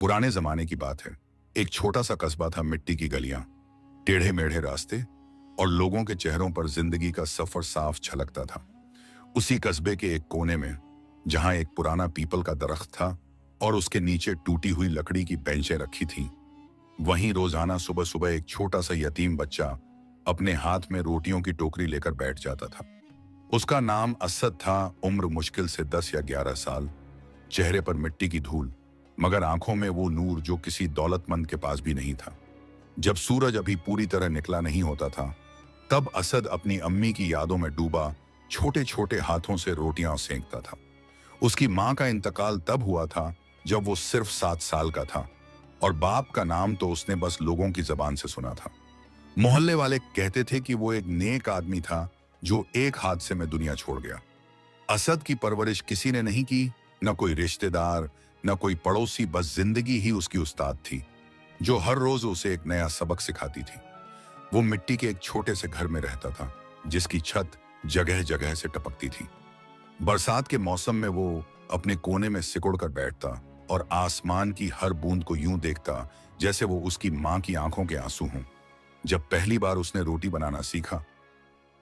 पुराने जमाने की बात है। एक छोटा सा कस्बा था, मिट्टी की गलियां, टेढ़े मेढ़े रास्ते और लोगों के चेहरों पर जिंदगी का सफर साफ झलकता था। उसी कस्बे के एक कोने में, जहां एक पुराना पीपल का दरख्त था और उसके नीचे टूटी हुई लकड़ी की बेंचें रखी थीं, वहीं रोजाना सुबह सुबह एक छोटा सा यतीम बच्चा अपने हाथ में रोटियों की टोकरी लेकर बैठ जाता था। उसका नाम असद था। उम्र मुश्किल से 10 या 11 साल। चेहरे पर मिट्टी की धूल, मगर आंखों में वो नूर जो किसी दौलतमंद के पास भी नहीं था। जब सूरज अभी पूरी तरह निकला नहीं होता था, तब असद अपनी अम्मी की यादों में डूबा छोटे छोटे हाथों से रोटियां सेंकता था। उसकी मां का इंतकाल तब हुआ था जब वो सिर्फ 7 साल का था, और बाप का नाम तो उसने बस लोगों की जबान से सुना था। मोहल्ले वाले कहते थे कि वो एक नेक आदमी था जो एक हादसे में दुनिया छोड़ गया। असद की परवरिश किसी ने नहीं की, न कोई रिश्तेदार, न कोई पड़ोसी, बस जिंदगी ही उसकी उस्ताद थी, जो हर रोज उसे एक नया सबक सिखाती थी। वो मिट्टी के एक छोटे से घर में रहता था, जिसकी छत जगह जगह से टपकती थी। बरसात के मौसम में वो अपने कोने में सिकुड़ कर बैठता और आसमान की हर बूंद को यूं देखता जैसे वो उसकी मां की आंखों के आंसू हों। जब पहली बार उसने रोटी बनाना सीखा,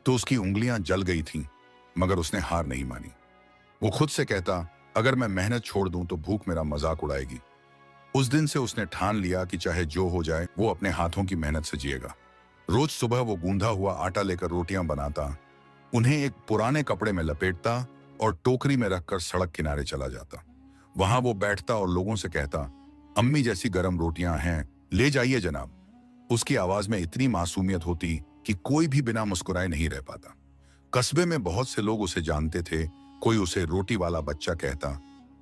तो उसकी उंगलियां जल गई थीं, मगर उसने हार नहीं मानी। वो खुद से कहता, अगर मैं मेहनत छोड़ दूं तो भूख मेरा मजाक उड़ाएगी। उस दिन से उसने ठान लिया कि चाहे जो हो जाए, वो अपने हाथों की मेहनत से जिएगा। रोज सुबह वो गूंधा हुआ आटा लेकर रोटियां बनाता, उन्हें एक पुराने कपड़े में लपेटता और टोकरी में रखकर सड़क किनारे चला जाता। वहां वो बैठता और लोगों से कहता, अम्मी जैसी गरम रोटियां हैं, ले जाइए जनाब। उसकी आवाज में इतनी मासूमियत होती कि कोई भी बिना मुस्कुराए नहीं रह पाता। कस्बे में बहुत से लोग उसे जानते थे। कोई उसे रोटी वाला बच्चा कहता,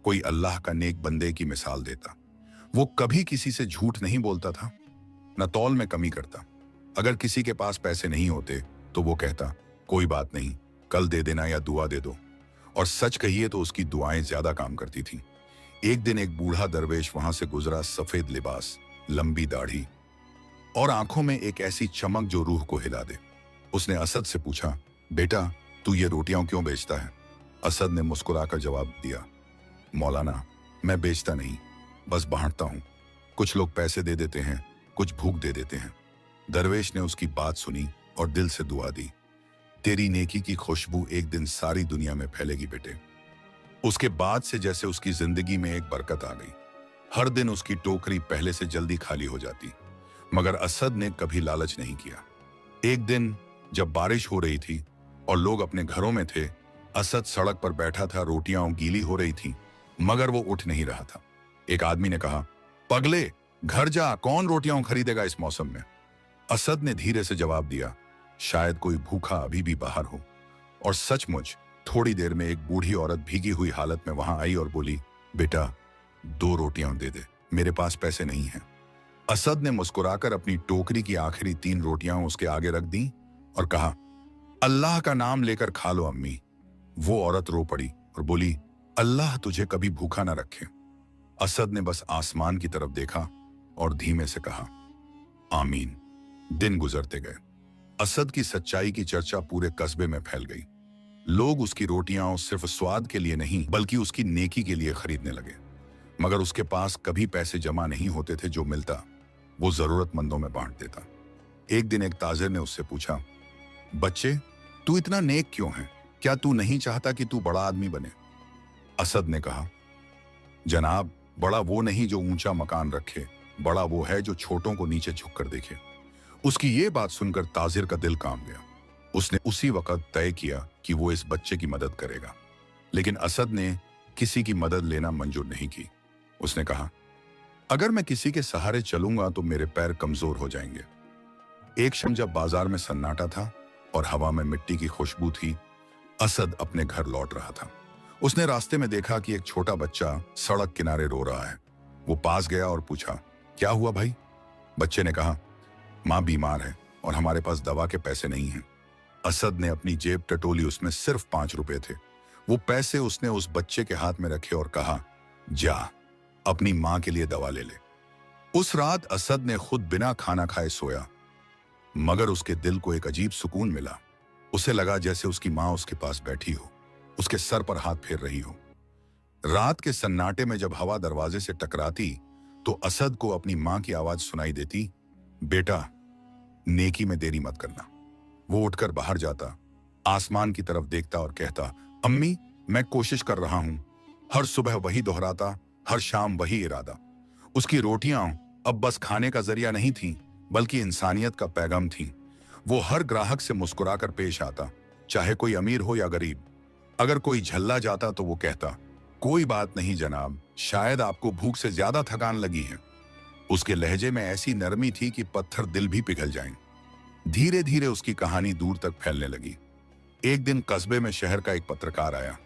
कोई अल्लाह का नेक बंदे की मिसाल देता। वो कभी किसी से झूठ नहीं बोलता था, न तौल में कमी करता। अगर किसी के पास पैसे नहीं होते तो वो कहता, कोई बात नहीं, कल दे देना या दुआ दे दो। और सच कहिए तो उसकी दुआएं ज्यादा काम करती थीं। एक दिन एक बूढ़ा दरवेश वहां से गुजरा, सफेद लिबास, लंबी दाढ़ी और आंखों में एक ऐसी चमक जो रूह को हिला दे। उसने असद से पूछा, बेटा तू ये रोटियां क्यों बेचता है? असद ने मुस्कुराकर जवाब दिया, मौलाना मैं बेचता नहीं, बस बांटता हूं। कुछ लोग पैसे दे देते हैं, कुछ भूख दे देते हैं। दरवेश ने उसकी बात सुनी और दिल से दुआ दी, तेरी नेकी की खुशबू एक दिन सारी दुनिया में फैलेगी बेटे। उसके बाद से जैसे उसकी जिंदगी में एक बरकत आ गई। हर दिन उसकी टोकरी पहले से जल्दी खाली हो जाती, मगर असद ने कभी लालच नहीं किया। एक दिन जब बारिश हो रही थी और लोग अपने घरों में थे, असद सड़क पर बैठा था। रोटियां गीली हो रही थीं, मगर वो उठ नहीं रहा था। एक आदमी ने कहा, पगले घर जा, कौन रोटियां खरीदेगा इस मौसम में? असद ने धीरे से जवाब दिया, शायद कोई भूखा अभी भी बाहर हो। और सचमुच थोड़ी देर में एक बूढ़ी औरत भीगी हुई हालत में वहां आई और बोली, बेटा 2 रोटियां दे दे, मेरे पास पैसे नहीं हैं। असद ने मुस्कुराकर अपनी टोकरी की आखिरी 3 रोटियां उसके आगे रख दी और कहा, अल्लाह का नाम लेकर खा लो अम्मी। वो औरत रो पड़ी और बोली, अल्लाह तुझे कभी भूखा ना रखे। असद ने बस आसमान की तरफ देखा और धीमे से कहा, आमीन। दिन गुजरते गए। असद की सच्चाई की चर्चा पूरे कस्बे में फैल गई। लोग उसकी रोटियां सिर्फ स्वाद के लिए नहीं, बल्कि उसकी नेकी के लिए खरीदने लगे। मगर उसके पास कभी पैसे जमा नहीं होते थे। जो मिलता वो जरूरतमंदों में बांट देता। एक दिन एक ताजिर ने उससे पूछा, बच्चे तू इतना नेक क्यों है? क्या तू नहीं चाहता कि तू बड़ा आदमी बने? असद ने कहा, जनाब बड़ा वो नहीं जो ऊंचा मकान रखे, बड़ा वो है जो छोटों को नीचे झुककर देखे। उसकी ये बात सुनकर ताजिर का दिल कांप गया। उसने उसी वक्त तय किया कि वो इस बच्चे की मदद करेगा। लेकिन असद ने किसी की मदद लेना मंजूर नहीं की। उसने कहा, अगर मैं किसी के सहारे चलूंगा तो मेरे पैर कमजोर हो जाएंगे। एक शाम जब बाजार में सन्नाटा था और हवा में मिट्टी की खुशबू थी, असद अपने घर लौट रहा था। उसने रास्ते में देखा कि एक छोटा बच्चा सड़क किनारे रो रहा है। वो पास गया और पूछा, क्या हुआ भाई? बच्चे ने कहा, माँ बीमार है और हमारे पास दवा के पैसे नहीं हैं। असद ने अपनी जेब टटोली, उसमें सिर्फ 5 रुपए थे। वो पैसे उसने उस बच्चे के हाथ में रखे और कहा, जा अपनी माँ के लिए दवा ले ले। उस रात असद ने खुद बिना खाना खाए सोया, मगर उसके दिल को एक अजीब सुकून मिला। उसे लगा जैसे उसकी माँ उसके पास बैठी हो, उसके सर पर हाथ फेर रही हो। रात के सन्नाटे में जब हवा दरवाजे से टकराती तो असद को अपनी मां की आवाज सुनाई देती, बेटा, नेकी में देरी मत करना। वो उठकर बाहर जाता, आसमान की तरफ देखता और कहता, अम्मी, मैं कोशिश कर रहा हूं। हर सुबह वही दोहराता, हर शाम वही इरादा। उसकी रोटियां अब बस खाने का जरिया नहीं थीं, बल्कि इंसानियत का पैगाम थीं। वो हर ग्राहक से मुस्कुराकर पेश आता, चाहे कोई अमीर हो या गरीब। अगर कोई झल्ला जाता तो वो कहता, कोई बात नहीं जनाब, शायद आपको भूख से ज्यादा थकान लगी है। उसके लहजे में ऐसी नरमी थी कि पत्थर दिल भी पिघल जाएं। धीरे धीरे उसकी कहानी दूर तक फैलने लगी। एक दिन कस्बे में शहर का एक पत्रकार आया।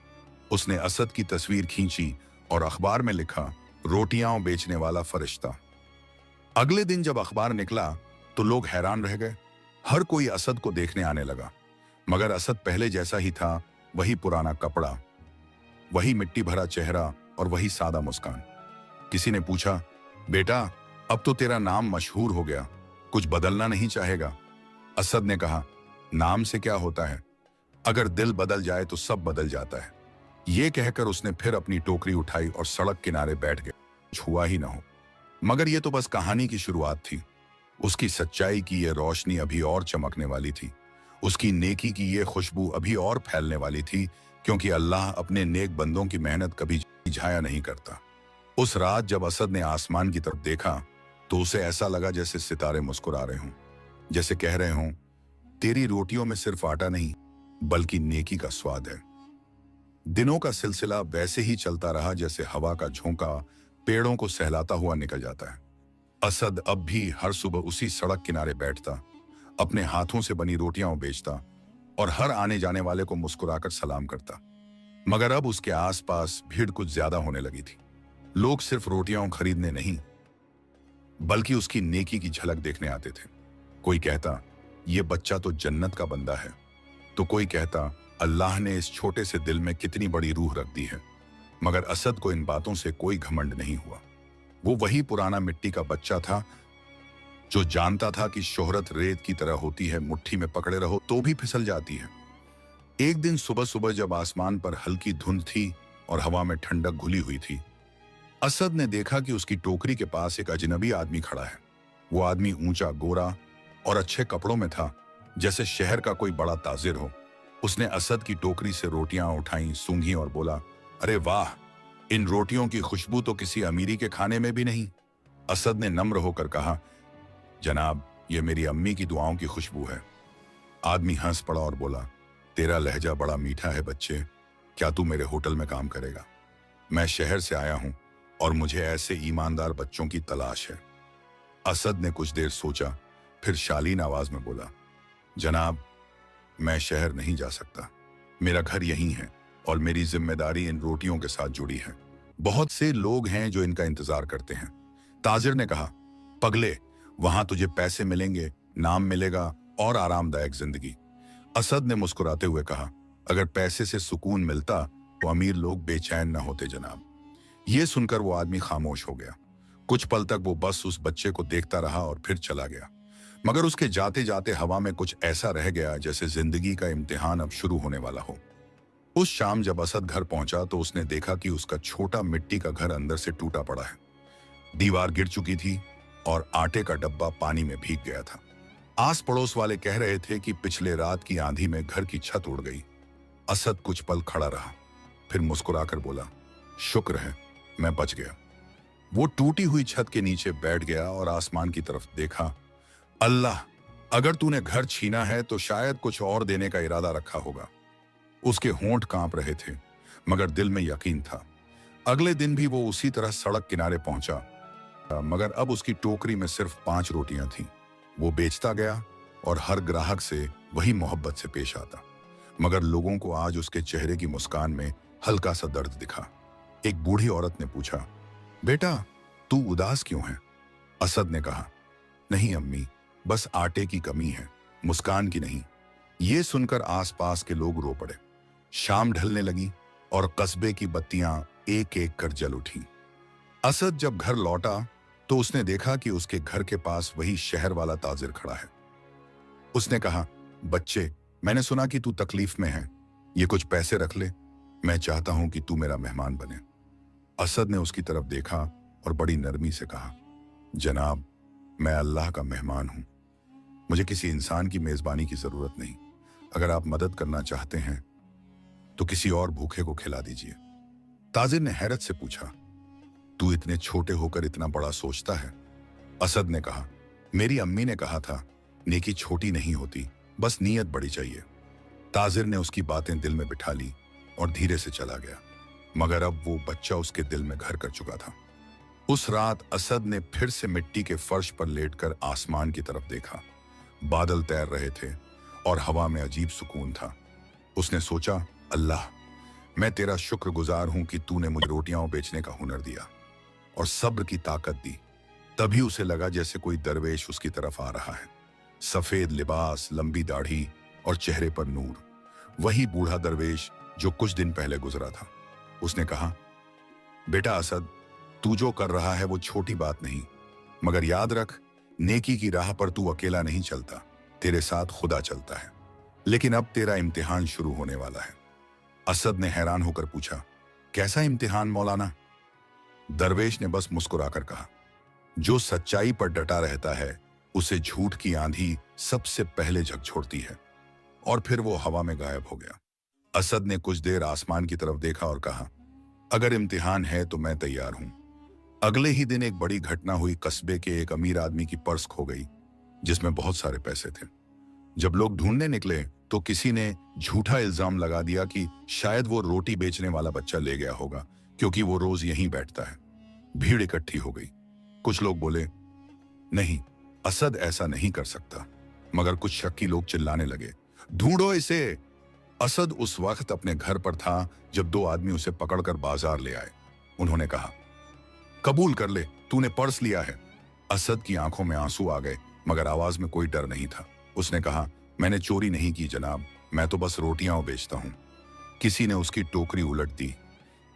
उसने असद की तस्वीर खींची और अखबार में लिखा, रोटियां बेचने वाला फरिश्ता। अगले दिन जब अखबार निकला तो लोग हैरान रह गए। हर कोई असद को देखने आने लगा, मगर असद पहले जैसा ही था। वही पुराना कपड़ा, वही मिट्टी भरा चेहरा और वही सादा मुस्कान। किसी ने पूछा, बेटा, अब तो तेरा नाम मशहूर हो गया, कुछ बदलना नहीं चाहेगा? असद ने कहा, नाम से क्या होता है, अगर दिल बदल जाए तो सब बदल जाता है। ये कहकर उसने फिर अपनी टोकरी उठाई और सड़क किनारे बैठ गया। कुछ हुआ ही ना हो। मगर यह तो बस कहानी की शुरुआत थी। उसकी सच्चाई की यह रोशनी अभी और चमकने वाली थी। उसकी नेकी की यह खुशबू अभी और फैलने वाली थी, क्योंकि अल्लाह अपने नेक बंदों की मेहनत कभी झाया नहीं करता। उस रात जब असद ने आसमान की तरफ देखा तो उसे ऐसा लगा जैसे सितारे मुस्कुरा रहे हों, जैसे कह रहे हों, तेरी रोटियों में सिर्फ आटा नहीं बल्कि नेकी का स्वाद है। दिनों का सिलसिला वैसे ही चलता रहा जैसे हवा का झोंका पेड़ों को सहलाता हुआ निकल जाता है। असद अब भी हर सुबह उसी सड़क किनारे बैठता, अपने हाथों से बनी रोटियां बेचता और हर आने जाने वाले को मुस्कुराकर सलाम करता। मगर अब उसके आसपास भीड़ कुछ ज्यादा होने लगी थी। लोग सिर्फ रोटियां खरीदने नहीं बल्कि उसकी नेकी की झलक देखने आते थे। कोई कहता, यह बच्चा तो जन्नत का बंदा है, तो कोई कहता, अल्लाह ने इस छोटे से दिल में कितनी बड़ी रूह रख दी है। मगर असद को इन बातों से कोई घमंड नहीं हुआ। वो वही पुराना मिट्टी का बच्चा था जो जानता था कि शोहरत रेत की तरह होती है, मुट्ठी में पकड़े रहो तो भी फिसल जाती है। एक दिन सुबह सुबह जब आसमान पर हल्की धुंध थी और हवा में ठंडक घुली हुई थी, असद ने देखा कि उसकी टोकरी के पास एक अजनबी आदमी खड़ा है। वो आदमी ऊंचा, गोरा और अच्छे कपड़ों में था, जैसे शहर का कोई बड़ा ताजिर हो। उसने असद की टोकरी से रोटियां उठाई, सूंघी और बोला, अरे वाह, इन रोटियों की खुशबू तो किसी अमीरी के खाने में भी नहीं। असद ने नम्र होकर कहा, जनाब, ये मेरी अम्मी की दुआओं की खुशबू है। आदमी हंस पड़ा और बोला, तेरा लहजा बड़ा मीठा है बच्चे, क्या तू मेरे होटल में काम करेगा? मैं शहर से आया हूं और मुझे ऐसे ईमानदार बच्चों की तलाश है। असद ने कुछ देर सोचा, फिर शालीन आवाज में बोला, जनाब, मैं शहर नहीं जा सकता। मेरा घर यहीं है और मेरी जिम्मेदारी इन रोटियों के साथ जुड़ी है। बहुत से लोग हैं जो इनका इंतजार करते हैं। ताजिर ने कहा, पगले, वहां तुझे पैसे मिलेंगे, नाम मिलेगा और आरामदायक जिंदगी। असद ने मुस्कुराते हुए कहा, अगर पैसे से सुकून मिलता तो अमीर लोग बेचैन न होते जनाब। यह सुनकर वो आदमी खामोश हो गया। कुछ पल तक वो बस उस बच्चे को देखता रहा और फिर चला गया। मगर उसके जाते जाते हवा में कुछ ऐसा रह गया जैसे जिंदगी का इम्तिहान अब शुरू होने वाला हो। उस शाम जब असद घर पहुंचा तो उसने देखा कि उसका छोटा मिट्टी का घर अंदर से टूटा पड़ा है। दीवार गिर चुकी थी और आटे का डब्बा पानी में भीग गया था। आस पड़ोस वाले कह रहे थे कि पिछले रात की आंधी में घर की छत उड़ गई। असद कुछ पल खड़ा रहा, फिर मुस्कुराकर बोला, शुक्र है मैं बच गया। वो टूटी हुई छत के नीचे बैठ गया और आसमान की तरफ देखा। अल्लाह, अगर तूने घर छीना है तो शायद कुछ और देने का इरादा रखा होगा। उसके होंठ कांप रहे थे, मगर दिल में यकीन था। अगले दिन भी वो उसी तरह सड़क किनारे पहुंचा, मगर अब उसकी टोकरी में सिर्फ 5 रोटियां थीं। वो बेचता गया और हर ग्राहक से वही मोहब्बत से पेश आता। मगर लोगों को आज उसके चेहरे की मुस्कान में हल्का सा दर्द दिखा। एक बूढ़ी औरत ने पूछा, बेटा, तू उदास क्यों है? असद ने कहा, नहीं अम्मी, बस आटे की कमी है, मुस्कान की नहीं। ये सुनकर आसपास के लोग रो पड़े। शाम ढलने लगी और कस्बे की बत्तियां एक एक कर जल उठी। असद जब घर लौटा तो उसने देखा कि उसके घर के पास वही शहर वाला ताजिर खड़ा है। उसने कहा, बच्चे, मैंने सुना कि तू तकलीफ में है, ये कुछ पैसे रख ले, मैं चाहता हूं कि तू मेरा मेहमान बने। असद ने उसकी तरफ देखा और बड़ी नरमी से कहा, जनाब, मैं अल्लाह का मेहमान हूं। मुझे किसी इंसान की मेजबानी की जरूरत नहीं। अगर आप मदद करना चाहते हैं तो किसी और भूखे को खिला दीजिए। ताजिर ने हैरत से पूछा, तू इतने छोटे होकर इतना बड़ा सोचता है? असद ने कहा, मेरी अम्मी ने कहा था, नेकी छोटी नहीं होती, बस नीयत बड़ी चाहिए। ताजिर ने उसकी बातें दिल में बिठा ली और धीरे से चला गया, मगर अब वो बच्चा उसके दिल में घर कर चुका था। उस रात असद ने फिर से मिट्टी के फर्श पर लेटकर आसमान की तरफ देखा। बादल तैर रहे थे और हवा में अजीब सुकून था। उसने सोचा, अल्लाह, मैं तेरा शुक्रगुजार हूं कि तूने मुझे रोटियां बेचने का हुनर दिया और सब्र की ताकत दी। तभी उसे लगा जैसे कोई दरवेश उसकी तरफ आ रहा है। सफेद लिबास, लंबी दाढ़ी और चेहरे पर नूर। वही बूढ़ा दरवेश जो कुछ दिन पहले गुजरा था। उसने कहा, बेटा असद, तू जो कर रहा है वो छोटी बात नहीं, मगर याद रख, नेकी की राह पर तू अकेला नहीं चलता, तेरे साथ खुदा चलता है। लेकिन अब तेरा इम्तिहान शुरू होने वाला है। असद ने हैरान होकर पूछा, कैसा इम्तिहान मौलाना? दरवेश ने बस मुस्कुराकर कहा, जो सच्चाई पर डटा रहता है उसे झूठ की आंधी सबसे पहले झकझोरती है। और फिर वो हवा में गायब हो गया। असद ने कुछ देर आसमान की तरफ देखा और कहा, अगर इम्तिहान है तो मैं तैयार हूं। अगले ही दिन एक बड़ी घटना हुई। कस्बे के एक अमीर आदमी की पर्स खो गई जिसमें बहुत सारे पैसे थे। जब लोग ढूंढने निकले तो किसी ने झूठा इल्जाम लगा दिया कि शायद वो रोटी बेचने वाला बच्चा ले गया होगा, क्योंकि वो रोज यहीं बैठता है। भीड़ इकट्ठी हो गई। कुछ लोग बोले, नहीं, असद ऐसा नहीं कर सकता, मगर कुछ शक्की लोग चिल्लाने लगे, ढूंढो इसे। असद उस वक्त अपने घर पर था जब दो आदमी उसे पकड़कर बाजार ले आए। उन्होंने कहा, कबूल कर ले, तूने पर्स लिया है। असद की आंखों में आंसू आ गए, मगर आवाज में कोई डर नहीं था। उसने कहा, मैंने चोरी नहीं की जनाब, मैं तो बस रोटियां बेचता हूं। किसी ने उसकी टोकरी उलट दी,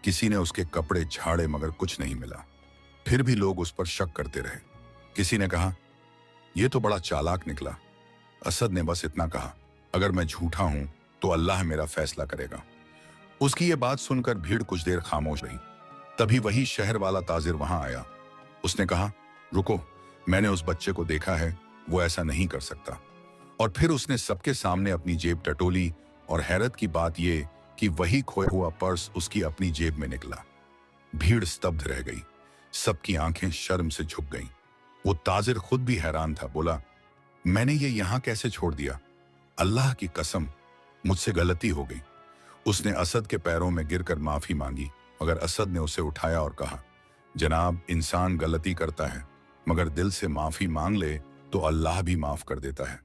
किसी ने उसके कपड़े झाड़े, मगर कुछ नहीं मिला। फिर भी लोग उस पर शक करते रहे। किसी ने कहा, यह तो बड़ा चालाक निकला। असद ने बस इतना कहा, अगर मैं झूठा हूं तो अल्लाह मेरा फैसला करेगा। उसकी ये बात सुनकर भीड़ कुछ देर खामोश रही। तभी वही शहर वाला ताजिर वहां आया। उसने कहा, रुको, मैंने उस बच्चे को देखा है, वो ऐसा नहीं कर सकता। और फिर उसने सबके सामने अपनी जेब टटोली और हैरत की बात यह कि वही खोया हुआ पर्स उसकी अपनी जेब में निकला। भीड़ स्तब्ध रह गई, सबकी आंखें शर्म से झुक गईं। वो ताजिर खुद भी हैरान था। बोला, मैंने ये यहां कैसे छोड़ दिया? अल्लाह की कसम, मुझसे गलती हो गई। उसने असद के पैरों में गिरकर माफी मांगी, मगर असद ने उसे उठाया और कहा, जनाब, इंसान गलती करता है, मगर दिल से माफी मांग ले तो अल्लाह भी माफ कर देता है।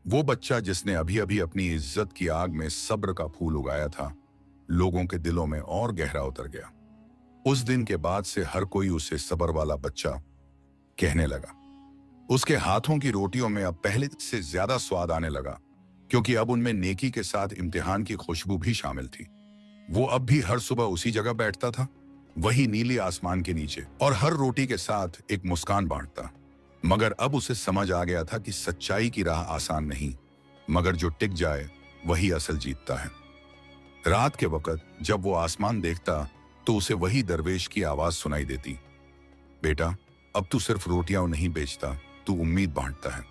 वो बच्चा जिसने अभी अभी अपनी इज्जत की आग में सब्र का फूल उगाया था, लोगों के दिलों में और गहरा उतर गया। उस दिन के बाद से हर कोई उसे सब्र वाला बच्चा कहने लगा। उसके हाथों की रोटियों में अब पहले से ज्यादा स्वाद आने लगा, क्योंकि अब उनमें नेकी के साथ इम्तिहान की खुशबू भी शामिल थी। वो अब भी हर सुबह उसी जगह बैठता था, वही नीली आसमान के नीचे, और हर रोटी के साथ एक मुस्कान बांटता। मगर अब उसे समझ आ गया था कि सच्चाई की राह आसान नहीं, मगर जो टिक जाए वही असल जीतता है। रात के वक्त जब वो आसमान देखता तो उसे वही दरवेश की आवाज सुनाई देती, बेटा, अब तू सिर्फ रोटियां नहीं बेचता, तू उम्मीद बांटता है।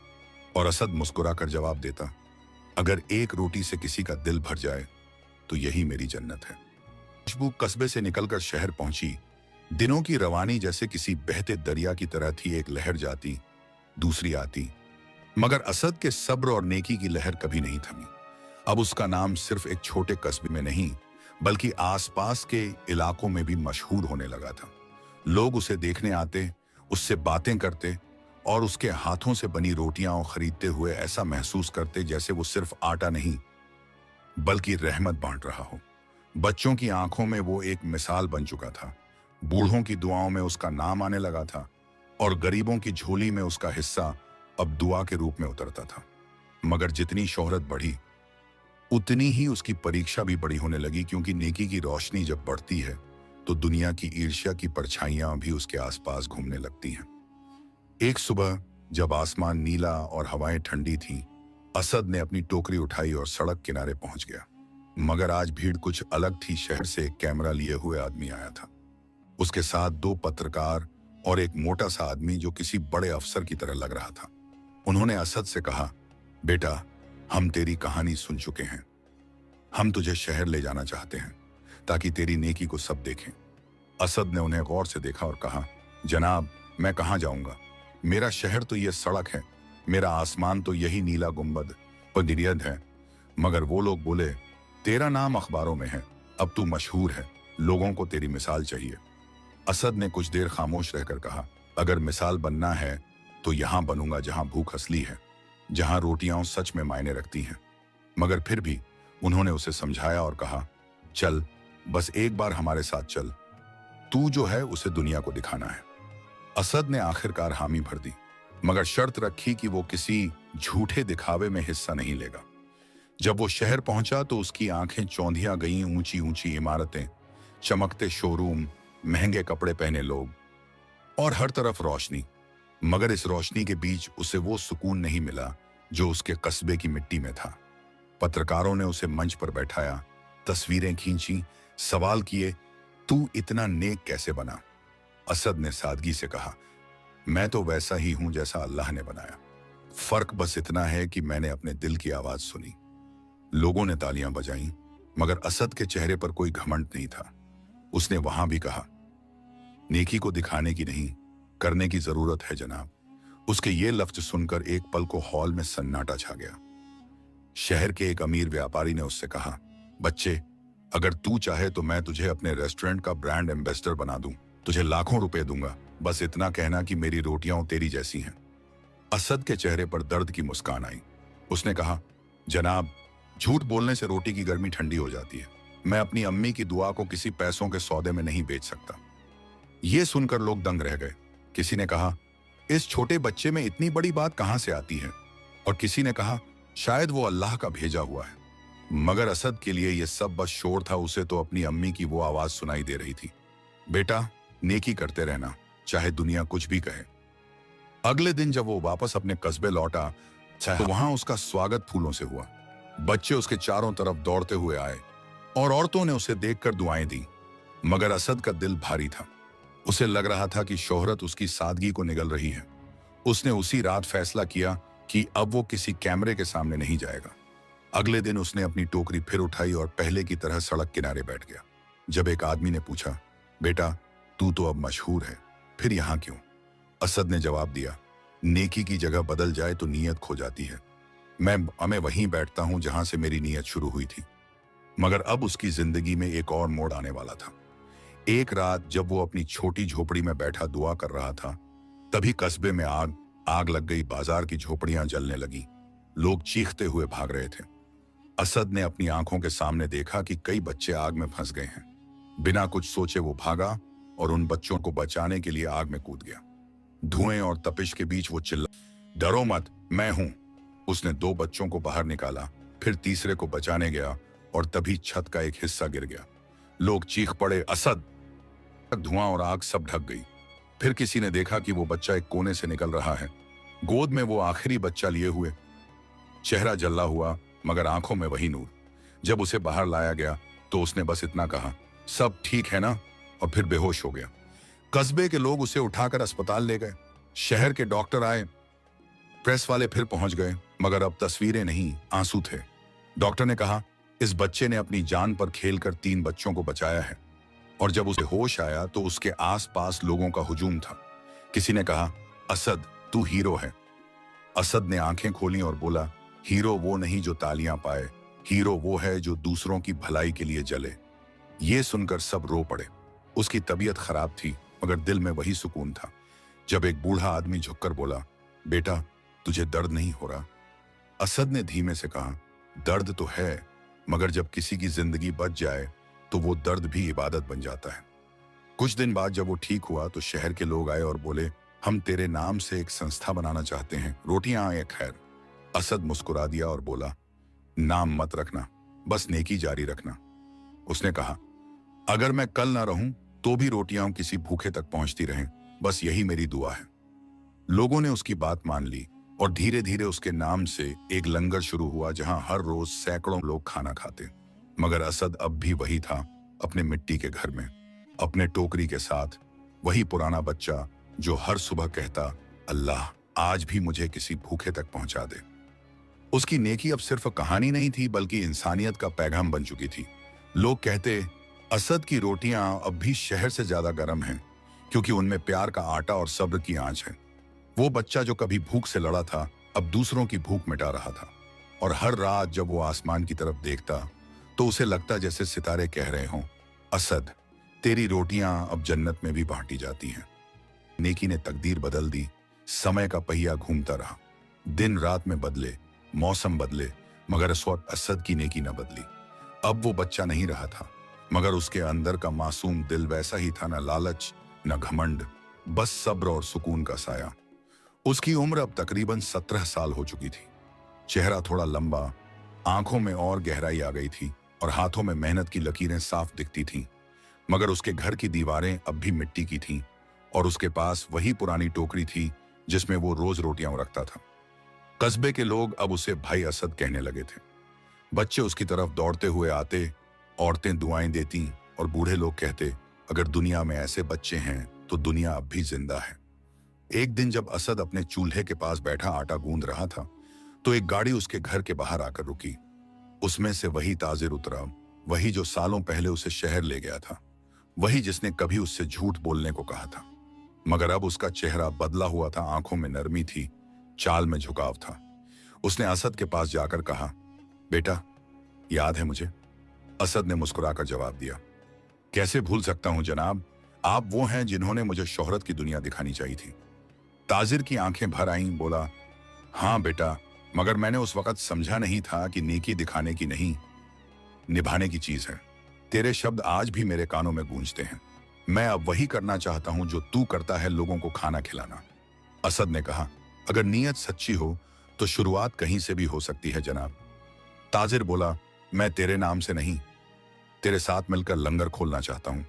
और असद मुस्कुरा कर जवाब देता, अगर एक रोटी से किसी का दिल भर जाए तो यही मेरी जन्नत है। खुशबू कस्बे से निकलकर शहर पहुंची। दिनों की रवानी जैसे किसी बहते दरिया की तरह थी। एक लहर जाती, दूसरी आती, मगर असद के सब्र और नेकी की लहर कभी नहीं थमी। अब उसका नाम सिर्फ एक छोटे कस्बे में नहीं, बल्कि आसपास के इलाकों में भी मशहूर होने लगा था। लोग उसे देखने आते, उससे बातें करते और उसके हाथों से बनी रोटियां खरीदते हुए ऐसा महसूस करते जैसे वो सिर्फ आटा नहीं, बल्कि रहमत बांट रहा हो। बच्चों की आंखों में वो एक मिसाल बन चुका था, बूढ़ों की दुआओं में उसका नाम आने लगा था, और गरीबों की झोली में उसका हिस्सा अब दुआ के रूप में उतरता था। मगर जितनी शोहरत बढ़ी, उतनी ही उसकी परीक्षा भी बड़ी होने लगी, क्योंकि नेकी की रोशनी जब बढ़ती है तो दुनिया की ईर्ष्या की परछाइयां भी उसके आसपास घूमने लगती हैं। एक सुबह जब आसमान नीला और हवाएं ठंडी थीं, असद ने अपनी टोकरी उठाई और सड़क किनारे पहुंच गया। मगर आज भीड़ कुछ अलग थी। शहर से एक कैमरा लिए हुए आदमी आया था। उसके साथ दो पत्रकार और एक मोटा सा आदमी जो किसी बड़े अफसर की तरह लग रहा था। उन्होंने असद से कहा, बेटा, हम तेरी कहानी सुन चुके हैं। हम तुझे शहर ले जाना चाहते हैं ताकि तेरी नेकी को सब देखें। असद ने उन्हें गौर से देखा और कहा, जनाब, मैं कहाँ जाऊंगा? मेरा शहर तो ये सड़क है, मेरा आसमान तो यही नीला गुंबद और निर्यद है। मगर वो लोग बोले, तेरा नाम अखबारों में है, अब तू मशहूर है, लोगों को तेरी मिसाल चाहिए। असद ने कुछ देर खामोश रहकर कहा, अगर मिसाल बनना है तो यहां बनूंगा जहां भूख असली है, जहां रोटियां सच में मायने रखती हैं। मगर फिर भी उन्होंने उसे समझाया और कहा, चल, बस एक बार हमारे साथ चल, तू जो है उसे दुनिया को दिखाना है। असद ने आखिरकार हामी भर दी, मगर शर्त रखी कि वो किसी झूठे दिखावे में हिस्सा नहीं लेगा। जब वो शहर पहुंचा तो उसकी आंखें चौंधिया गईं। ऊंची ऊंची इमारतें, चमकते शोरूम, महंगे कपड़े पहने लोग और हर तरफ रोशनी। मगर इस रोशनी के बीच उसे वो सुकून नहीं मिला जो उसके कस्बे की मिट्टी में था। पत्रकारों ने उसे मंच पर बैठाया, तस्वीरें खींची, सवाल किए, तू इतना नेक कैसे बना? असद ने सादगी से कहा, मैं तो वैसा ही हूं जैसा अल्लाह ने बनाया। फर्क बस इतना है कि मैंने अपने दिल की आवाज सुनी। लोगों ने तालियां बजाईं, मगर असद के चेहरे पर कोई घमंड नहीं था। उसने वहां भी कहा, नेकी को दिखाने की नहीं, करने की जरूरत है जनाब। उसके ये लफ्ज सुनकर एक पल को हॉल में सन्नाटा छा गया। शहर के एक अमीर व्यापारी ने उससे कहा, बच्चे, अगर तू चाहे तो मैं तुझे अपने रेस्टोरेंट का ब्रांड एम्बेसडर बना दूं, तुझे लाखों रुपए दूंगा, बस इतना कहना कि मेरी रोटियां तेरी जैसी हैं। असद के चेहरे पर दर्द की मुस्कान आई। उसने कहा, जनाब, झूठ बोलने से रोटी की गर्मी ठंडी हो जाती है। मैं अपनी अम्मी की दुआ को किसी पैसों के सौदे में नहीं बेच सकता। यह सुनकर लोग दंग रह गए। किसी ने कहा, इस छोटे बच्चे में इतनी बड़ी बात कहां से आती है? और किसी ने कहा, शायद वो अल्लाह का भेजा हुआ है। मगर असद के लिए यह सब बस शोर था। उसे तो अपनी अम्मी की वो आवाज सुनाई दे रही थी, बेटा, नेकी करते रहना, चाहे दुनिया कुछ भी कहे। अगले दिन जब वो वापस अपने कस्बे लौटा तो वहां उसका स्वागत फूलों से हुआ। बच्चे उसके चारों तरफ दौड़ते हुए आए और औरतों ने उसे देखकर दुआएं दी। मगर असद का दिल भारी था। उसे लग रहा था कि शोहरत उसकी सादगी को निगल रही है। उसने उसी रात फैसला किया कि अब वो किसी कैमरे के सामने नहीं जाएगा। अगले दिन उसने अपनी टोकरी फिर उठाई और पहले की तरह सड़क किनारे बैठ गया। जब एक आदमी ने पूछा, बेटा, तू तो अब मशहूर है, फिर यहां क्यों? असद ने जवाब दिया, नेकी की जगह बदल जाए तो नीयत खो जाती है। मैं वहीं बैठता हूं जहां से मेरी नीयत शुरू हुई थी। मगर अब उसकी जिंदगी में एक और मोड़ आने वाला था। एक रात जब वो अपनी छोटी झोपड़ी में बैठा दुआ कर रहा था, तभी कस्बे में आग लग गई। बाजार की झोपड़ियां जलने लगी, लोग चीखते हुए भाग रहे थे। असद ने अपनी आंखों के सामने देखा कि कई बच्चे आग में फंस गए हैं। बिना कुछ सोचे वो भागा और उन बच्चों को बचाने के लिए आग में कूद गया। धुएं और तपिश के बीच वो चिल्ला, डरो मत, मैं हूं। उसने 2 बच्चों को बाहर निकाला, फिर तीसरे को बचाने गया और तभी छत का एक हिस्सा गिर गया। लोग चीख पड़े, असद! धुआं और आग सब ढक गई। फिर किसी ने देखा कि वो बच्चा एक कोने से निकल रहा है, गोद में वो आखिरी बच्चा लिए हुए। चेहरा जला हुआ, मगर आंखों में वही नूर। जब उसे बाहर लाया गया तो उसने बस इतना कहा, सब ठीक है ना? और फिर बेहोश हो गया। कस्बे के लोग उसे उठाकर अस्पताल ले गए। शहर के डॉक्टर आए, प्रेस वाले फिर पहुंच गए, मगर अब तस्वीरें नहीं, आंसू थे। डॉक्टर ने कहा, इस बच्चे ने अपनी जान पर खेलकर 3 बच्चों को बचाया है। और जब उसे होश आया तो उसके आसपास लोगों का हुजूम था। किसी ने कहा, असद, तू हीरो है। असद ने आंखें खोली और बोला, हीरो वो नहीं जो तालियां पाए, हीरो वो है जो दूसरों की भलाई के लिए जले। ये सुनकर सब रो पड़े। उसकी तबीयत खराब थी, मगर दिल में वही सुकून था। जब एक बूढ़ा आदमी झुककर बोला, बेटा, तुझे दर्द नहीं हो रहा? असद ने धीमे से कहा, दर्द तो है, मगर जब किसी की जिंदगी बच जाए तो वो दर्द भी इबादत बन जाता है। कुछ दिन बाद जब वो ठीक हुआ तो शहर के लोग आए और बोले, हम तेरे नाम से एक संस्था बनाना चाहते हैं, रोटियां आए खैर। असद मुस्कुरा दिया और बोला, नाम मत रखना, बस नेकी जारी रखना। उसने कहा, अगर मैं कल ना रहूं तो भी रोटियां किसी भूखे तक पहुंचती रहें, बस यही मेरी दुआ है। लोगों ने उसकी बात मान ली और धीरे धीरे उसके नाम से एक लंगर शुरू हुआ जहां हर रोज सैकड़ों लोग खाना खाते। मगर असद अब भी वही था, अपने मिट्टी के घर में, अपने टोकरी के साथ, वही पुराना बच्चा जो हर सुबह कहता, अल्लाह आज भी मुझे किसी भूखे तक पहुंचा दे। उसकी नेकी अब सिर्फ कहानी नहीं थी बल्कि इंसानियत का पैगाम बन चुकी थी। लोग कहते, असद की रोटियां अब भी शहर से ज्यादा गर्म हैं क्योंकि उनमें प्यार का आटा और सब्र की आंच है। वो बच्चा जो कभी भूख से लड़ा था अब दूसरों की भूख मिटा रहा था। और हर रात जब वो आसमान की तरफ देखता तो उसे लगता जैसे सितारे कह रहे हों, असद तेरी रोटियां अब जन्नत में भी बांटी जाती हैं। नेकी ने तकदीर बदल दी। समय का पहिया घूमता रहा, दिन रात में बदले, मौसम बदले, मगर इस वक्त असद की नेकी न बदली। अब वो बच्चा नहीं रहा था, मगर उसके अंदर का मासूम दिल वैसा ही था, न लालच न घमंड, बस सब्र और सुकून का साया। उसकी उम्र अब तकरीबन 17 साल हो चुकी थी। चेहरा थोड़ा लंबा, आंखों में और गहराई आ गई थी और हाथों में मेहनत की लकीरें साफ दिखती थीं। मगर उसके घर की दीवारें अब भी मिट्टी की थीं और उसके पास वही पुरानी टोकरी थी जिसमें वो रोज रोटियां रखता था। कस्बे के लोग अब उसे भाई असद कहने लगे थे। बच्चे उसकी तरफ दौड़ते हुए आते, औरतें दुआएं देती और बूढ़े लोग कहते, अगर दुनिया में ऐसे बच्चे हैं तो दुनिया अब भी जिंदा है। एक दिन जब असद अपने चूल्हे के पास बैठा आटा गूंद रहा था तो एक गाड़ी उसके घर के बाहर आकर रुकी। उसमें से वही ताजिर उतरा, वही जो सालों पहले उसे शहर ले गया था, वही जिसने कभी उससे झूठ बोलने को कहा था। मगर अब उसका चेहरा बदला हुआ था, आंखों में नरमी थी, चाल में झुकाव था। उसने असद के पास जाकर कहा, बेटा याद है मुझे? असद ने मुस्कुराकर जवाब दिया, कैसे भूल सकता हूं जनाब, आप वो हैं जिन्होंने मुझे शोहरत की दुनिया दिखानी चाहिए थी। ताजिर की आंखें भर आईं, बोला, हाँ बेटा, मगर मैंने उस वक्त समझा नहीं था कि नेकी दिखाने की नहीं, निभाने की चीज है। तेरे शब्द आज भी मेरे कानों में गूंजते हैं। मैं अब वही करना चाहता हूं जो तू करता है, लोगों को खाना खिलाना। असद ने कहा, अगर नीयत सच्ची हो तो शुरुआत कहीं से भी हो सकती है जनाब। ताजिर बोला, मैं तेरे नाम से नहीं, तेरे साथ मिलकर लंगर खोलना चाहता हूं।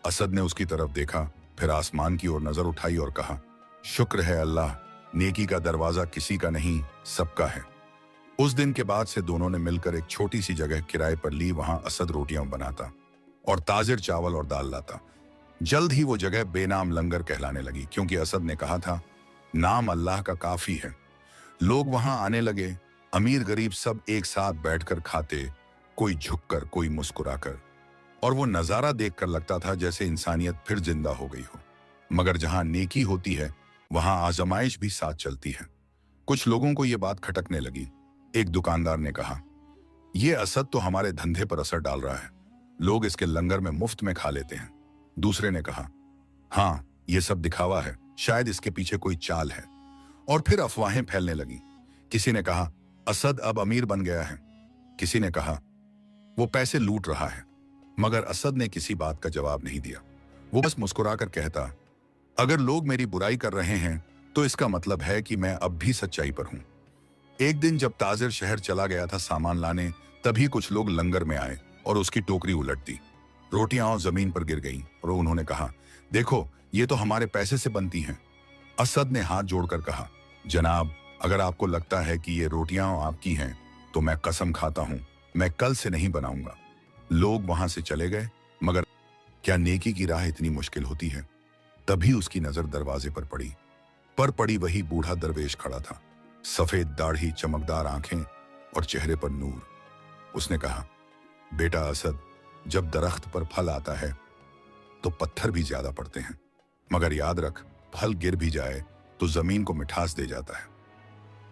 असद ने उसकी तरफ देखा, फिर आसमान की ओर नजर उठाई और कहा, शुक्र है अल्लाह, नेकी का दरवाजा किसी का नहीं सबका है। उस दिन के बाद से दोनों ने मिलकर एक छोटी सी जगह किराए पर ली। वहां असद रोटियां बनाता और ताजिर चावल और दाल लाता। जल्द ही वो जगह बेनाम लंगर कहलाने लगी, क्योंकि असद ने कहा था, नाम अल्लाह का काफी है। लोग वहां आने लगे, अमीर गरीब सब एक साथ बैठकर खाते, कोई झुककर कोई मुस्कुराकर, और वो नजारा देखकर लगता था जैसे इंसानियत फिर जिंदा हो गई हो। मगर जहां नेकी होती है वहां आजमाइश भी साथ चलती है। कुछ लोगों को यह बात खटकने लगी। एक दुकानदार ने कहा, यह असद तो हमारे धंधे पर असर डाल रहा है, लोग इसके लंगर में मुफ्त में खा लेते हैं। दूसरे ने कहा, हाँ यह सब दिखावा है, शायद इसके पीछे कोई चाल है। और फिर अफवाहें फैलने लगी। किसी ने कहा, असद अब अमीर बन गया है। किसी ने कहा, वो पैसे लूट रहा है। मगर असद ने किसी बात का जवाब नहीं दिया। वो बस मुस्कुराकर कहता, अगर लोग मेरी बुराई कर रहे हैं तो इसका मतलब है कि मैं अब भी सच्चाई पर हूं। एक दिन जब ताजिर शहर चला गया था सामान लाने, तभी कुछ लोग लंगर में आए और उसकी टोकरी उलट दी। रोटियां जमीन पर गिर गईं और उन्होंने कहा, देखो ये तो हमारे पैसे से बनती हैं। असद ने हाथ जोड़कर कहा, जनाब अगर आपको लगता है कि ये रोटियां आपकी हैं तो मैं कसम खाता हूं मैं कल से नहीं बनाऊंगा। लोग वहां से चले गए। मगर क्या नेकी की राह इतनी मुश्किल होती है? तभी उसकी नजर दरवाजे पर पड़ी वही बूढ़ा दरवेश खड़ा था, सफेद दाढ़ी, चमकदार आंखें और चेहरे पर नूर। उसने कहा, बेटा असद, जब दरख्त पर फल आता है तो पत्थर भी ज्यादा पड़ते हैं, मगर याद रख, फल गिर भी जाए तो जमीन को मिठास दे जाता है।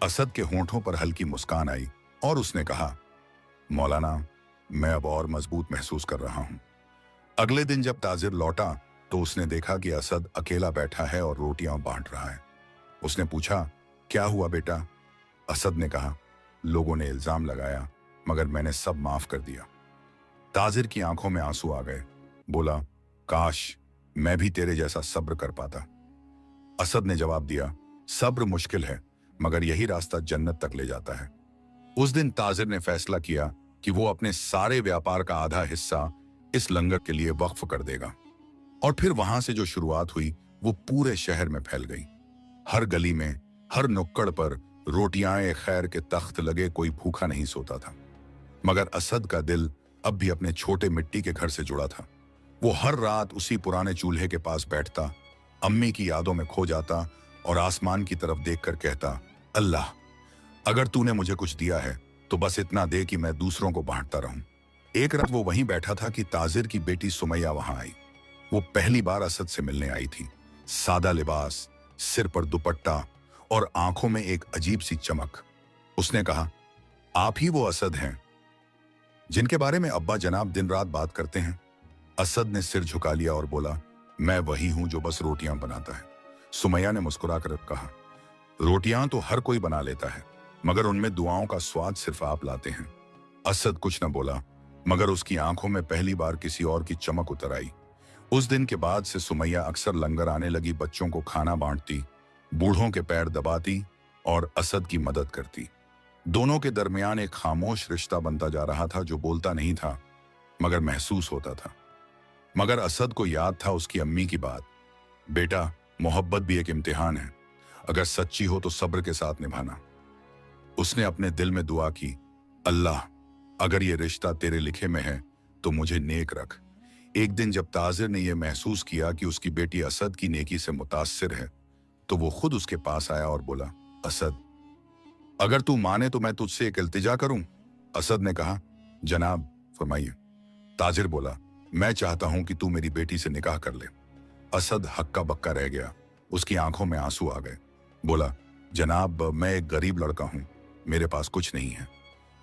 असद के होंठों पर हल्की मुस्कान आई और उसने कहा, मौलाना मैं अब और मजबूत महसूस कर रहा हूं। अगले दिन जब ताजिर लौटा तो उसने देखा कि असद अकेला बैठा है और रोटियां बांट रहा है। उसने पूछा, क्या हुआ बेटा? असद ने कहा, लोगों ने इल्जाम लगाया मगर मैंने सब माफ कर दिया। ताजिर की आंखों में आंसू आ गए। बोला, काश मैं भी तेरे जैसा सब्र कर पाता। असद ने जवाब दिया, सब्र मुश्किल है मगर यही रास्ता जन्नत तक ले जाता है। उस दिन ताजिर ने फैसला किया कि वो अपने सारे व्यापार का आधा हिस्सा इस लंगर के लिए वक्फ कर देगा। और फिर वहां से जो शुरुआत हुई वो पूरे शहर में फैल गई। हर गली में, हर नुक्कड़ पर रोटियां खैर के तख्त लगे, कोई भूखा नहीं सोता था। मगर असद का दिल अब भी अपने छोटे मिट्टी के घर से जुड़ा था। वो हर रात उसी पुराने चूल्हे के पास बैठता, अम्मी की यादों में खो जाता और आसमान की तरफ देखकर कहता, अल्लाह, अगर तूने मुझे कुछ दिया है तो बस इतना दे कि मैं दूसरों को बांटता रहूं। एक रात वो वहीं बैठा था कि ताजिर की बेटी सुमैया वहां आई। वो पहली बार असद से मिलने आई थी। सादा लिबास, सिर पर दुपट्टा और आंखों में एक अजीब सी चमक। उसने कहा, आप ही वो असद हैं जिनके बारे में अब्बा जनाब दिन रात बात करते हैं। असद ने सिर झुका लिया और बोला, मैं वही हूं जो बस रोटियां बनाता है। सुमैया ने मुस्कुराकर कहा, रोटियां तो हर कोई बना लेता है, मगर उनमें दुआओं का स्वाद सिर्फ आप लाते हैं। असद कुछ न बोला, मगर उसकी आंखों में पहली बार किसी और की चमक उतर आई। उस दिन के बाद से सुमैया अक्सर लंगर आने लगी बच्चों को खाना बांटती, बूढ़ों के पैर दबाती और असद की मदद करती। दोनों के दरमियान एक खामोश रिश्ता बनता जा रहा था जो बोलता नहीं था मगर महसूस होता था। मगर असद को याद था उसकी अम्मी की बात, बेटा, मोहब्बत भी एक इम्तिहान है, अगर सच्ची हो तो सब्र के साथ निभाना। उसने अपने दिल में दुआ की, अल्लाह, अगर ये रिश्ता तेरे लिखे में है तो मुझे नेक रख। एक दिन जब ताजिर ने यह महसूस किया कि उसकी बेटी असद की नेकी से मुतासिर है तो वो खुद उसके पास आया और बोला, असद, अगर तू माने तो मैं तुझसे एक इल्तिजा करूं। असद ने कहा, जनाब फरमाइए। ताजिर बोला, मैं चाहता हूं कि तू मेरी बेटी से निकाह कर ले। असद हक्का बक्का रह गया, उसकी आंखों में आंसू आ गए। बोला, जनाब, मैं एक गरीब लड़का हूं, मेरे पास कुछ नहीं है।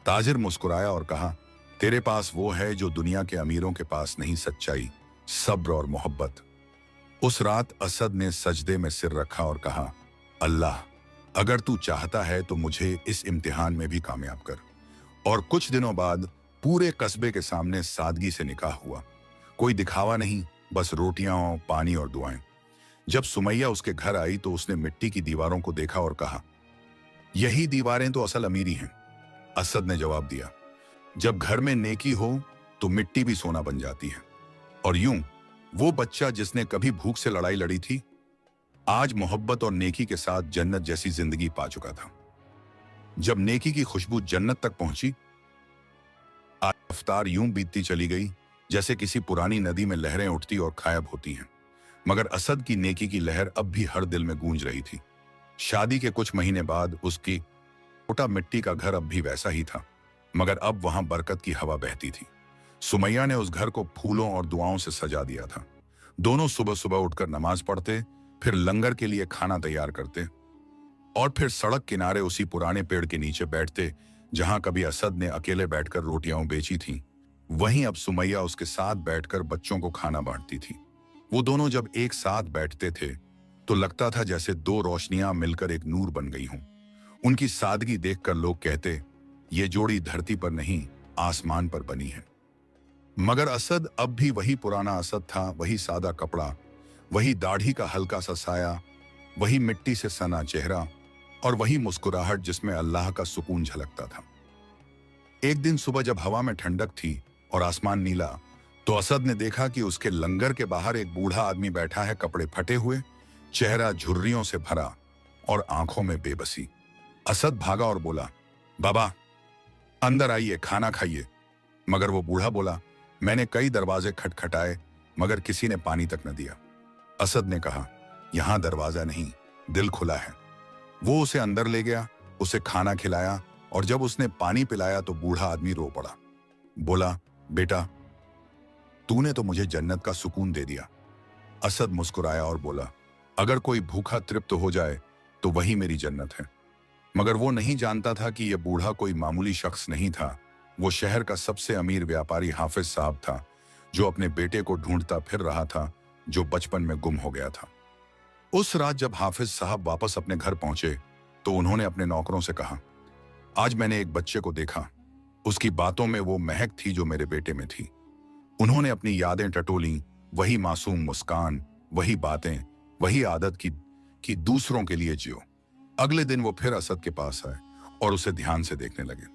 ताजिर मुस्कुराया और कहा, तेरे पास वो है जो दुनिया के अमीरों के पास नहीं, सच्चाई, सब्र और मोहब्बत। उस रात असद ने सजदे में सिर रखा और कहा, अल्लाह, अगर तू चाहता है तो मुझे इस इम्तिहान में भी कामयाब कर। और कुछ दिनों बाद पूरे कस्बे के सामने सादगी से निकाह हुआ। कोई दिखावा नहीं, बस रोटियां, पानी और दुआएं। जब सुमैया उसके घर आई तो उसने मिट्टी की दीवारों को देखा और कहा, यही दीवारें तो असल अमीरी हैं। असद ने जवाब दिया, जब घर में नेकी हो तो मिट्टी भी सोना बन जाती है। और यूं वो बच्चा जिसने कभी भूख से लड़ाई लड़ी थी, आज मोहब्बत और नेकी के साथ जन्नत जैसी जिंदगी पा चुका था। जब नेकी की खुशबू जन्नत तक पहुंची, आज रफ्तार यूं बीतती चली गई जैसे किसी पुरानी नदी में लहरें उठती और गायब होती हैं। मगर असद की नेकी की लहर अब भी हर दिल में गूंज रही थी। शादी के कुछ महीने बाद उसकी छोटा मिट्टी का घर अब भी वैसा ही था, मगर अब वहां बरकत की हवा बहती थी। सुमैया ने उस घर को फूलों और दुआओं से सजा दिया था। दोनों सुबह सुबह उठकर नमाज पढ़ते, फिर लंगर के लिए खाना तैयार करते और फिर सड़क किनारे उसी पुराने पेड़ के नीचे बैठते जहां कभी असद ने अकेले बैठकर रोटियां बेची थीं। वहीं अब सुमैया उसके साथ बैठकर बच्चों को खाना बांटती थी। वो दोनों जब एक साथ बैठते थे तो लगता था जैसे दो रोशनियां मिलकर एक नूर बन गई हों। उनकी सादगी देखकर लोग कहते, ये जोड़ी धरती पर नहीं, आसमान पर बनी है। मगर असद अब भी वही पुराना असद था, वही सादा कपड़ा, वही दाढ़ी का हल्का सा साया, वही मिट्टी से सना चेहरा और वही मुस्कुराहट जिसमें अल्लाह का सुकून झलकता था। एक दिन सुबह जब हवा में ठंडक थी और आसमान नीला, तो असद ने देखा कि उसके लंगर के बाहर एक बूढ़ा आदमी बैठा है, कपड़े फटे हुए, चेहरा झुर्रियों से भरा और आंखों में बेबसी। असद भागा और बोला, बाबा, अंदर आइए, खाना खाइए। मगर वो बूढ़ा बोला, मैंने कई दरवाजे खटखटाए मगर किसी ने पानी तक न दिया। असद ने कहा, यहां दरवाजा नहीं, दिल खुला है। वो उसे अंदर ले गया, उसे खाना खिलाया और जब उसने पानी पिलाया तो बूढ़ा आदमी रो पड़ा। बोला, बेटा, तूने तो मुझे जन्नत का सुकून दे दिया। असद मुस्कुराया और बोला, अगर कोई भूखा तृप्त हो जाए तो वही मेरी जन्नत है। मगर वो नहीं जानता था कि यह बूढ़ा कोई मामूली शख्स नहीं था। वो शहर का सबसे अमीर व्यापारी हाफिज साहब था, जो अपने बेटे को ढूंढता फिर रहा था, जो बचपन में गुम हो गया था। उस रात जब हाफिज साहब वापस अपने घर पहुंचे तो उन्होंने अपने नौकरों से कहा, आज मैंने एक बच्चे को देखा, उसकी बातों में वो महक थी जो मेरे बेटे में थी। उन्होंने अपनी यादें टटोली, वही मासूम मुस्कान, वही बातें, वही आदत कि दूसरों के लिए जियो। अगले दिन वो फिर असद के पास आए और उसे ध्यान से देखने लगे।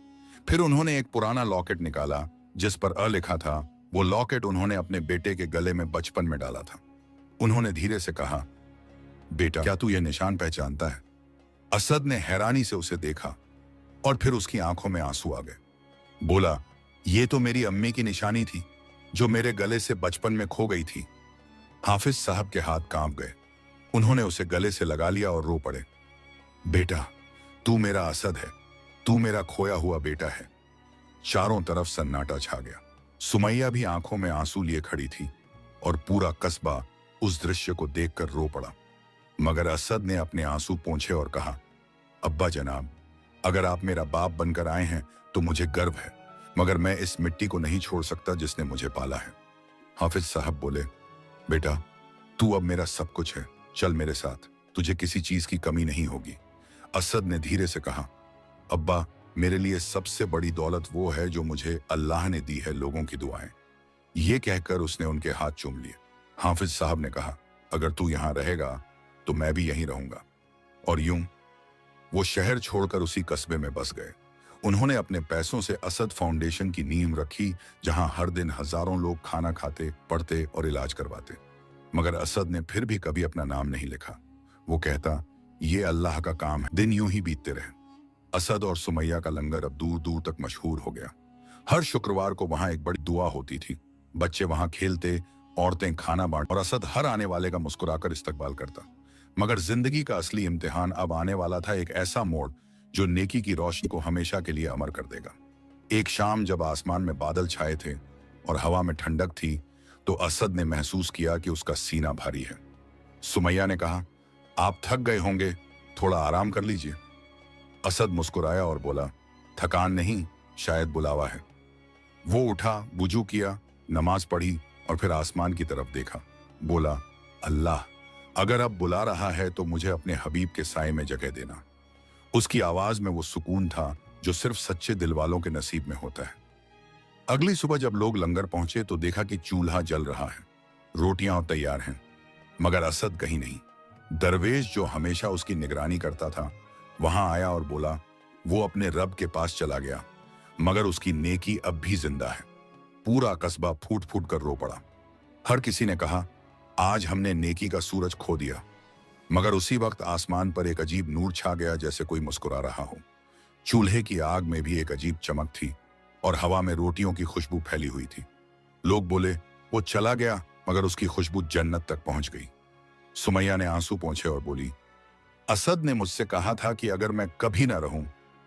फिर उन्होंने एक पुराना लॉकेट निकाला जिस पर अ लिखा था। वो लॉकेट उन्होंने अपने बेटे के गले में बचपन में डाला था। उन्होंने धीरे से कहा, बेटा, क्या तू ये निशान पहचानता है? असद ने हैरानी से उसे देखा और फिर उसकी आंखों में आंसू आ गए। बोला, ये तो मेरी अम्मी की निशानी थी, जो मेरे गले से बचपन में खो गई थी। हाफिज साहब के हाथ कांप गए। उन्होंने उसे गले से लगा लिया और रो पड़े। बेटा, तू मेरा असद है, तू मेरा खोया हुआ बेटा है। चारों तरफ सन्नाटा छा गया। सुमैया भी आंखों में आंसू लिए खड़ी थी और पूरा कस्बा उस दृश्य को देखकर रो पड़ा। मगर असद ने अपने आंसू पोंछे और कहा, अब्बा जनाब, अगर आप मेरा बाप बनकर आए हैं तो मुझे गर्व है, मगर मैं इस मिट्टी को नहीं छोड़ सकता जिसने मुझे पाला है। हाफिज साहब बोले, बेटा, तू अब मेरा सब कुछ है, चल मेरे साथ, तुझे किसी चीज की कमी नहीं होगी। असद ने धीरे से कहा, अब्बा, मेरे लिए सबसे बड़ी दौलत वो है जो मुझे अल्लाह ने दी है, लोगों की दुआएं। ये कहकर उसने उनके हाथ चूम लिए। हाफिज साहब ने कहा, अगर तू यहां रहेगा तो मैं भी यहीं रहूंगा। और यूं वो शहर छोड़कर उसी कस्बे में बस गए। उन्होंने अपने पैसों से असद फाउंडेशन की नींव रखी, जहां हर दिन हजारों लोग खाना खाते, पढ़ते और इलाज करवाते। मगर असद ने फिर भी कभी अपना नाम नहीं लिखा। वो कहता, ये अल्लाह का काम है। दिन यूं ही बीतते रहे। असद और सुमैया का लंगर अब दूर दूर तक मशहूर हो गया। हर शुक्रवार को वहां एक बड़ी दुआ होती थी। बच्चे वहां खेलते, औरतें खाना बांट और असद हर आने वाले का मुस्कुराकर इस्तकबाल करता। मगर जिंदगी का असली इम्तिहान अब आने वाला था, एक ऐसा मोड़ जो नेकी की रोशनी को हमेशा के लिए अमर कर देगा। एक शाम जब आसमान में बादल छाए थे और हवा में ठंडक थी, तो असद ने महसूस किया कि उसका सीना भारी है। सुमैया ने कहा, आप थक गए होंगे, थोड़ा आराम कर लीजिए। असद मुस्कुराया और बोला, थकान नहीं, शायद बुलावा है। वो उठा, वुजू किया, नमाज पढ़ी और फिर आसमान की तरफ देखा। बोला, अल्लाह, अगर अब बुला रहा है तो मुझे अपने हबीब के साए में जगह देना। उसकी आवाज में वो सुकून था जो सिर्फ सच्चे दिल वालों के नसीब में होता है। अगली सुबह जब लोग लंगर पहुंचे तो देखा कि चूल्हा जल रहा है, रोटियां तैयार हैं, मगर असद कहीं नहीं। दरवेश जो हमेशा उसकी निगरानी करता था वहां आया और बोला, वो अपने रब के पास चला गया, मगर उसकी नेकी अब भी जिंदा है। पूरा कस्बा फूट फूट कर रो पड़ा। हर किसी ने कहा, आज हमने नेकी का सूरज खो दिया। मगर उसी वक्त आसमान पर एक अजीब नूर छा गया, जैसे कोई मुस्कुरा रहा हो। चूल्हे की आग में भी एक अजीब चमक थी और हवा में रोटियों की खुशबू फैली हुई थी। लोग बोले, वो चला गया, मगर उसकी खुशबू जन्नत तक पहुंच गई। सुमैया ने आंसू पोंछे और बोली, असद ने मुझसे कहा था कि अगर मैं कभी ना रहूं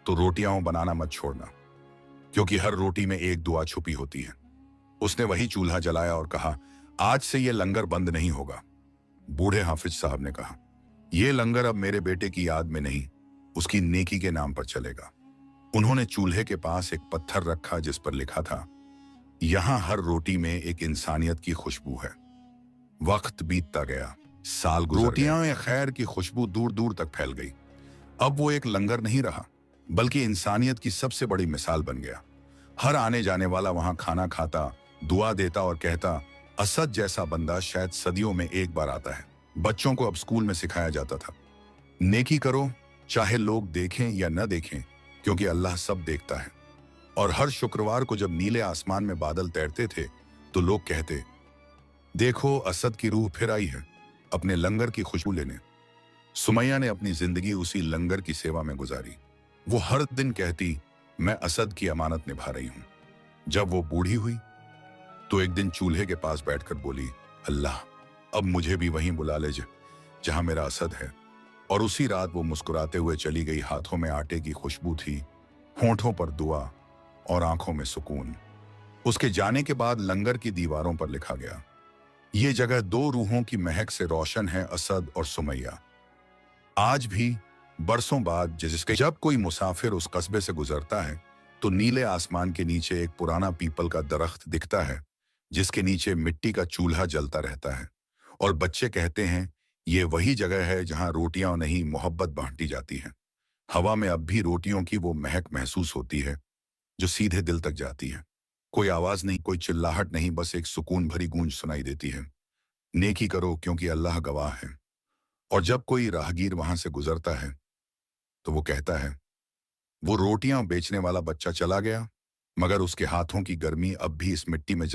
तो रोटियां बनाना मत छोड़ना, क्योंकि हर रोटी में एक दुआ छुपी होती है। उसने वही चूल्हा जलाया और कहा, आज से यह लंगर बंद नहीं होगा। बूढ़े हाफिज साहब ने कहा, यह लंगर अब मेरे बेटे की याद में नहीं, उसकी नेकी के नाम पर चलेगा। उन्होंने चूल्हे के पास एक पत्थर रखा जिस पर लिखा था, यहां हर रोटी में एक इंसानियत की खुशबू है। वक्त बीतता गया, साल गुजर गए। रोटियां खैर की खुशबू दूर दूर तक फैल गई। अब वो एक लंगर नहीं रहा, बल्कि इंसानियत की सबसे बड़ी मिसाल बन गया। हर आने जाने वाला वहां खाना खाता, दुआ देता और कहता, असद जैसा बंदा शायद सदियों में एक बार आता है। बच्चों को अब स्कूल में सिखाया जाता था, नेकी करो चाहे लोग देखें या न देखें, क्योंकि अल्लाह सब देखता है। और हर शुक्रवार को जब नीले आसमान में बादल तैरते थे तो लोग कहते, देखो असद की रूह फिर आई है, अपने लंगर की खुशबू लेने। सुमैया ने अपनी जिंदगी उसी लंगर की सेवा में गुजारी। वो हर दिन कहती, मैं असद की अमानत निभा रही हूं। जब वो बूढ़ी हुई तो एक दिन चूल्हे के पास बैठकर बोली, अल्लाह, अब मुझे भी वहीं बुला ले जहां मेरा असद है। और उसी रात वो मुस्कुराते हुए चली गई। हाथों में आटे की खुशबू थी, होंठों पर दुआ और आंखों में सुकून। उसके जाने के बाद लंगर की दीवारों पर लिखा गया, ये जगह दो रूहों की महक से रोशन है, असद और सुमैया। आज भी बरसों बाद जिसके जब कोई मुसाफिर उस कस्बे से गुजरता है तो नीले आसमान के नीचे एक पुराना पीपल का दरख्त दिखता है, जिसके नीचे मिट्टी का चूल्हा जलता रहता है। और बच्चे कहते हैं, ये वही जगह है जहां रोटियां नहीं, मोहब्बत बांटी जाती है। हवा में अब भी रोटियों की वो महक महसूस होती है जो सीधे दिल तक जाती है। कोई आवाज नहीं, कोई चिल्लाहट नहीं, बस एक सुकून भरी गूंज सुनाई देती है, नेकी करो क्योंकि अल्लाह गवाह है। और जब कोई राहगीर वहां से गुजरता है तो वो कहता है, वो रोटियां बेचने वाला बच्चा चला गया, मगर उसके हाथों की गर्मी अब भी इस मिट्टी में